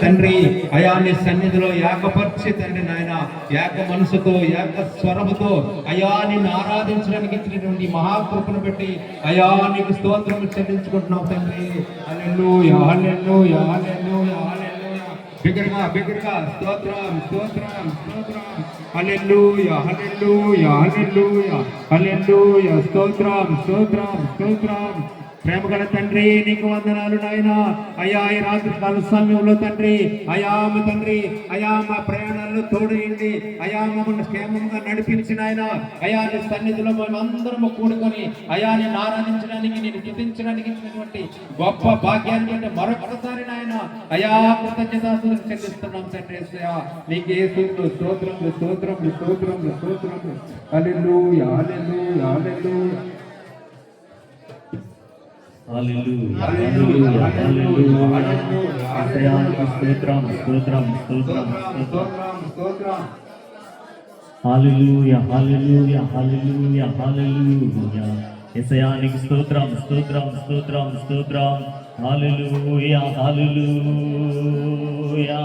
తండ్రి అయా నీ సన్నిధిలో ఏకపరిచి తండ్రి నాయన ఏక మనసుతో ఏక స్వరముతో అయా నిన్ను ఆరాధించడానికి ఇచ్చినటువంటి మహాకృపను బట్టి అయా నీకు స్తోత్రం చెల్లించుకుంటున్నాం తండ్రి. హల్లెలూయా హల్లెలూయా హల్లెలూయా హల్లెలూయా. బిగ్గరగా స్తోత్రం స్తోత్రం స్తోత్రం. హల్లెలూయా హల్లెలూయా హల్లెలూయా హల్లెలూయా. స్తోత్రం స్తోత్రం స్తోత్రం. ప్రేమగల తండ్రి నీకు వందనాలు నాయన. అయా ఈ రాత్రి కాల సమయంలో తండ్రి అయామ తండ్రి అయా మా ప్రయాణాలను తోడేయండి. అయా మమ్మల్ని క్షేమంగా నడిపించిన ఆయన అయా నీ సన్నిధిలో మేమందరము కూడుకొని అయా నేను ఆరాధించడానికి నేను స్తుతించడానికి ఇచ్చినటువంటి గొప్ప భాగ్యాన్ని బట్టి మరొకసారి నాయన అయా కృతజ్ఞతాస్తుతులు చెల్లిస్తున్నాం తండ్రి. నీకే స్తోత్రములు స్తోత్రములు స్తోత్రములు స్తోత్రములు. హల్లెలూయా హల్లెలూయా హల్లెలూయా. హల్లెలూయా హల్లెలూయా హల్లెలూయా. స్తోత్రం స్తోత్రం స్తోత్రం స్తోత్రం. హల్లెలూయా హల్లెలూయా హల్లెలూయా హల్లెలూయా. యేసయ్యానికి స్తోత్రం స్తోత్రం స్తోత్రం స్తోత్రం. హల్లెలూయా హల్లెలూయా.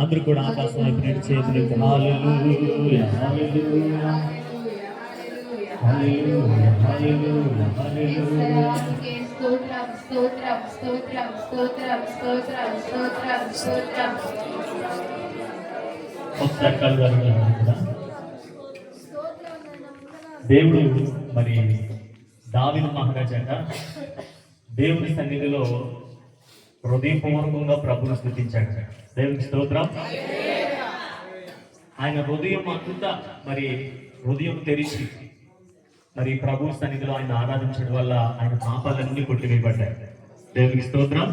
అందరూ కూడా ఆకాశం వైపు చేతులు హల్లెలూయా హల్లెలూయా హల్లెలూయా హల్లెలూయా హల్లెలూయా. స్తోత్రం స్తోత్రం స్తోత్రం స్తోత్రం స్తోత్రం స్తోత్రం స్తోత్రం. దేవుడు మరి దావీదు మహారాజాట దేవుని సన్నిధిలో హృదయపూర్వకంగా ప్రభువును స్తుతించాడు. దేవునికి స్తోత్రం. ఆయన హృదయం అంతా మరి హృదయం తెరిచి మరి ప్రభు సన్నిధిలో ఆయన ఆరాధించడం వల్ల ఆయన పాపాలన్నీ కొట్టివేయబడ్డాయి. దేవునికి స్తోత్రం.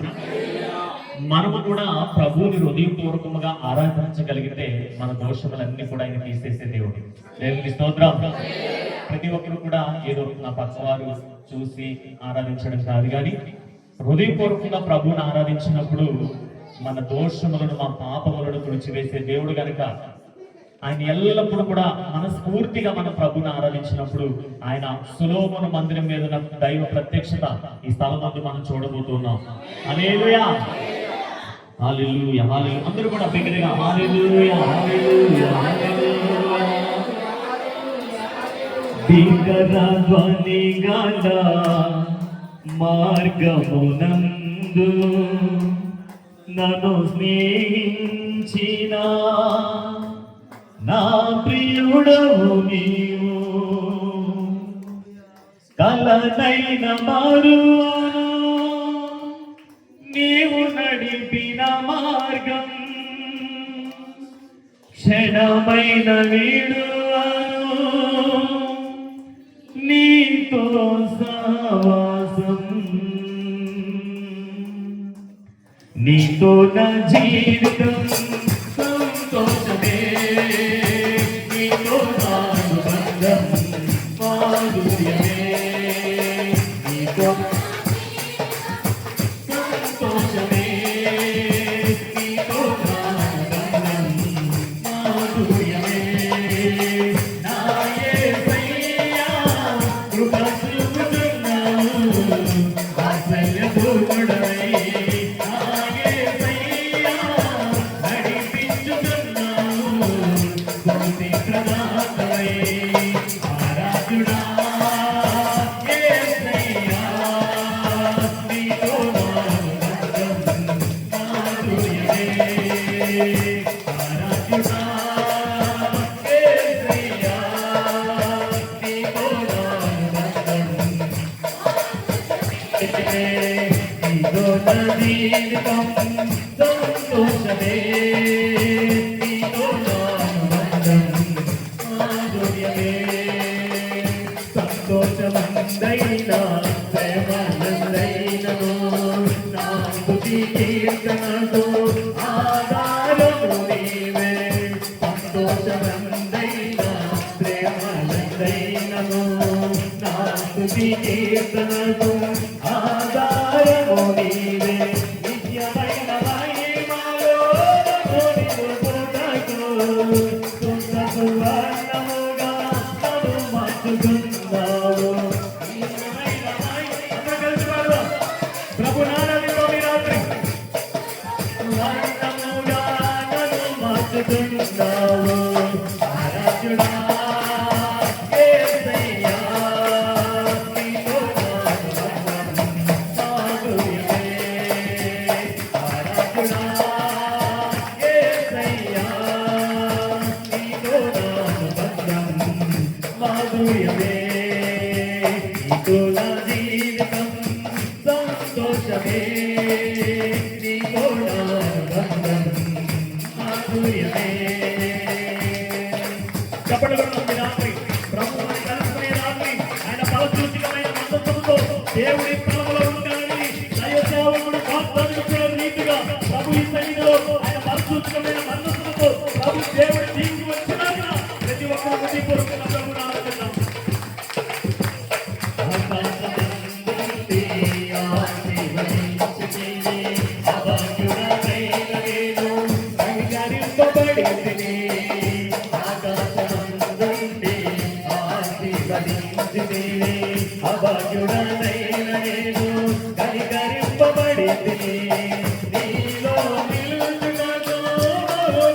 మనము కూడా ప్రభువుని హృదయపూర్వకంగా ఆరాధించగలిగితే మన దోషములన్నీ కూడా ఆయన తీసేసే దేవుడు. దేవునికి స్తోత్రం. ప్రతి ఒక్కరు కూడా ఏదో నా పక్కవారు చూసి ఆరాధించడం కాదు, కానీ హృదయపూర్వకంగా ప్రభువుని ఆరాధించినప్పుడు మన దోషములను మన పాపములను తుడిచివేసే దేవుడు కనుక ఆయన ఎల్లప్పుడూ కూడా మనస్ఫూర్తిగా మన ప్రభుని ఆరాధించినప్పుడు ఆయన సొలొమోను మందిరం మీద దైవ ప్రత్యక్షత ఈ స్థలం నందు మనం చూడబోతున్నాం. హల్లెలూయా హల్లెలూయా హల్లెలూయా. అందరూ కూడా బిగ్గరగా హల్లెలూయా హల్లెలూయా హల్లెలూయా. బిగ్గర ధ్వని గల మార్గమునందు నన్ను స్నేహించిన నా ప్రియుడవు నీవు, కలనైన మరువను నీవు నడిపిన మార్గం, క్షణమైన వీడువను నీతో సహవాసం, నీతో నా జీవితం సంతోషమే, నీతో నా అనుబంధం మాధుర్యమే, నీతో సంతోషమే, నీతో నా అనుబంధం మాధుర్యమే. నా యేసయ్యా కృప చూపుతున్నావు వాత్సల్య పూర్ణుడవై, సంతోషమే, నీతో నా అనుబంధం మాధుర్యమే, సంతోషమందైన ప్రేమలందైనను నా స్తుతి కీర్తనతో ఆధారము నీవే, సంతోషమందైన ప్రేమలందైనను నా స్తుతి కీర్తనతో ఆధారము నీవే, నిత్యమైన మహిమలో కొనిపోటకు సుంద సువర్ణముగా నన్ను మార్చుకున్నావు. నిత్యమైన మహిమ ప్రభునామములో రాత్రి దాసుడనైన నేను కనికరింపబడితిని. నీలో నిలుచుటకు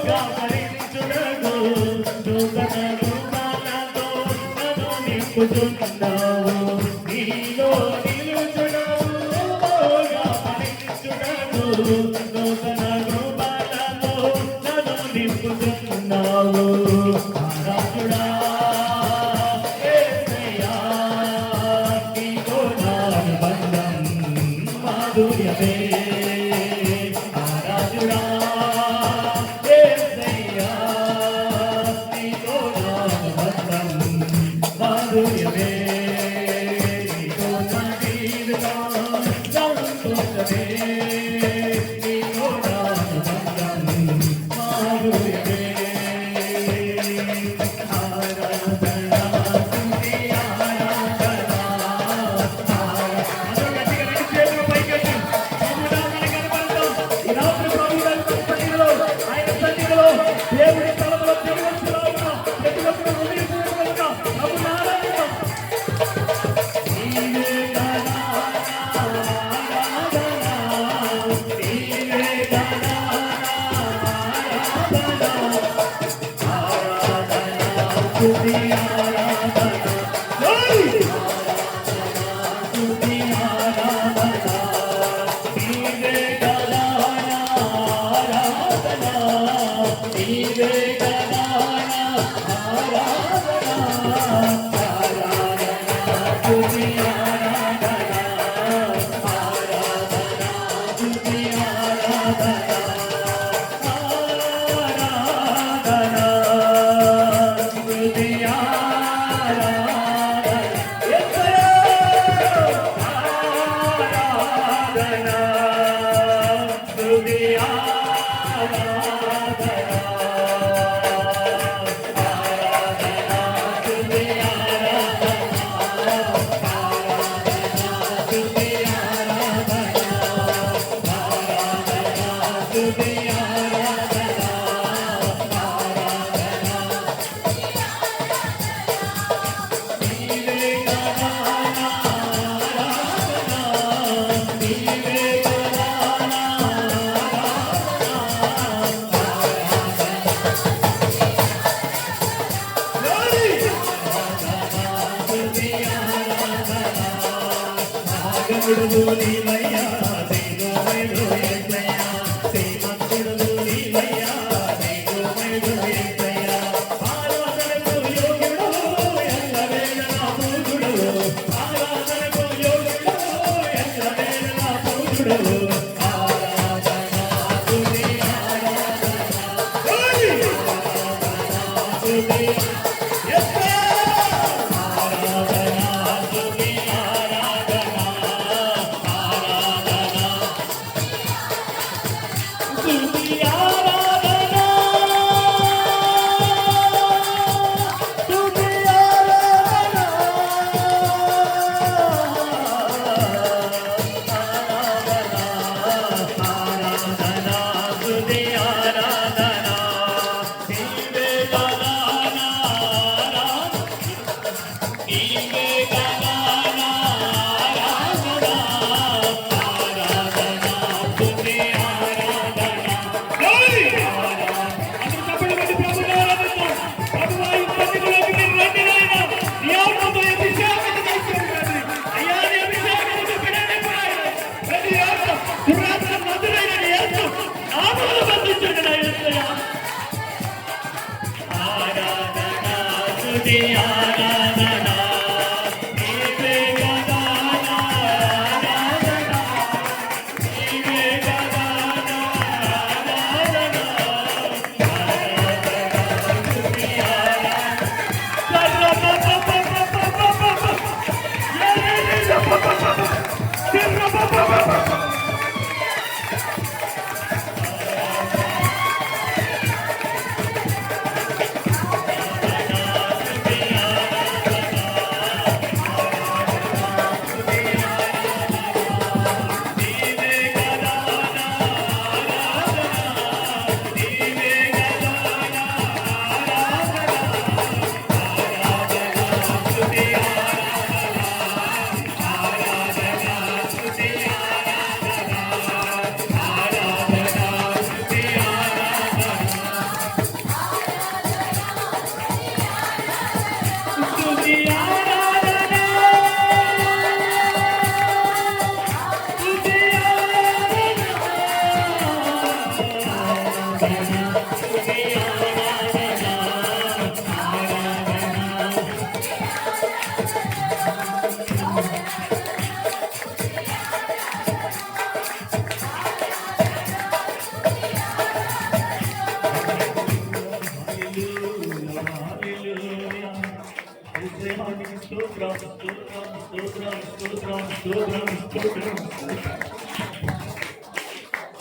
కాపరించుటకు నూతన రూపాలతో నన్ను నింపుచున్నావు. నీలో నిలుచుటకు కాపరించుటకు నూతన రూపాలతో నన్ను నింపుచున్నావు. ఆరాధుడా మాధుర్యమే ఆరాధుడా యేసయ్యా నీతో నా బంధం మాధుర్యమే నీతో నా జీవితం సంతోషమే నీతో నా బంధం మాధుర్యమే ఆరాధనా స్తుతి ఆరాధనా దేవుడి తలములో తిరుగుతున్నావుగా ప్రతి ఒక్కరు హృదయపూర్వకంగా ప్రభువుని ఆరాధిద్దాం. నీవే కదా ఆరాధన, నీవే కదా ఆరాధన, ఆరాధన స్తుతి ఆరాధన, స్తుతి ఆరాధన, నీవే కదా ఆరాధన, నీవే కదా ఆరాధన, ఆరాధన స్తుతి ఆరాధన, ఆరాధన స్తుతి ఆరాధన, ఆరాధన స్తుతి ఆరాధన, యేసయ్యా ఆరాధన స్తుతి దేవుడు నీవయ్యా దేవుడు యేసయ్యా శ్రీమంతుడు నీవయ్యా దేవుడు యేసయ్యా ఆరాధనకు యోగ్యుడు ఎల్లవేళలా పూజుడు ఆరాధనకు యోగ్యుడు ఎల్లవేళలా పూజుడు ఆరాధన స్తుతి ఆరాధన స్తుతి యేసయ్యా ఆరాధన స్తుతి స్తోత్రం స్తోత్రం స్తోత్రం స్తోత్రం స్తోత్రం స్తోత్రం